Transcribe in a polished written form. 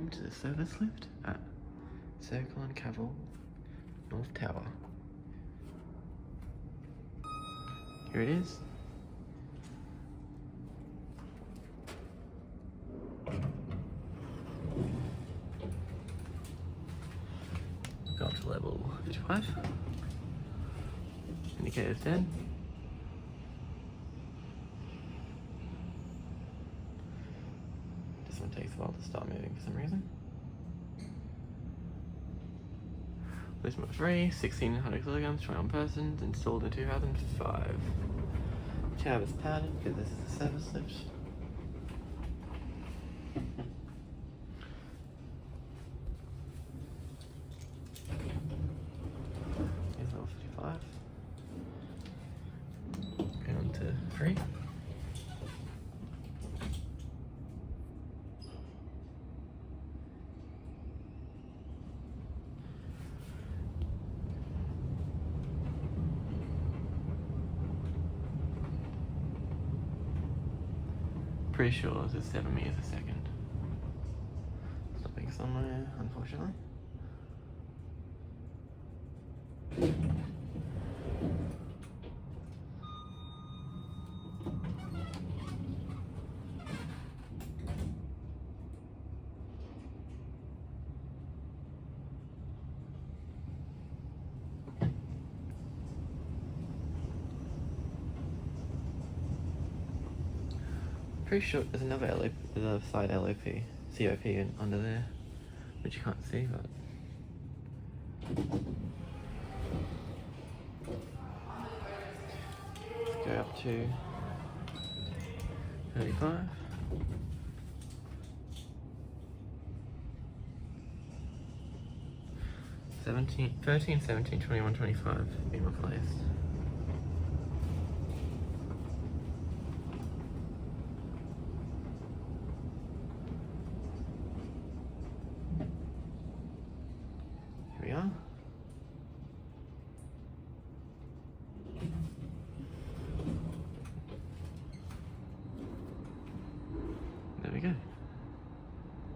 welcome to the service lift at Circle and Cavill North Tower. Here it is. Go up to level 55. Indicator's dead. This one takes a while to start moving for some reason. Lift number 3, 1600 kilograms, 21 persons, installed in 2005. Cab is padded because this is a service lift. Here's level 55. Going on to 3. Pretty sure this is 7 meters a second. Stopping somewhere, unfortunately. Pretty sure there's another LOP, there's a side LOP, COP under there, which you can't see, but let's go up to 35. 13, 17, 21, 25 being replaced.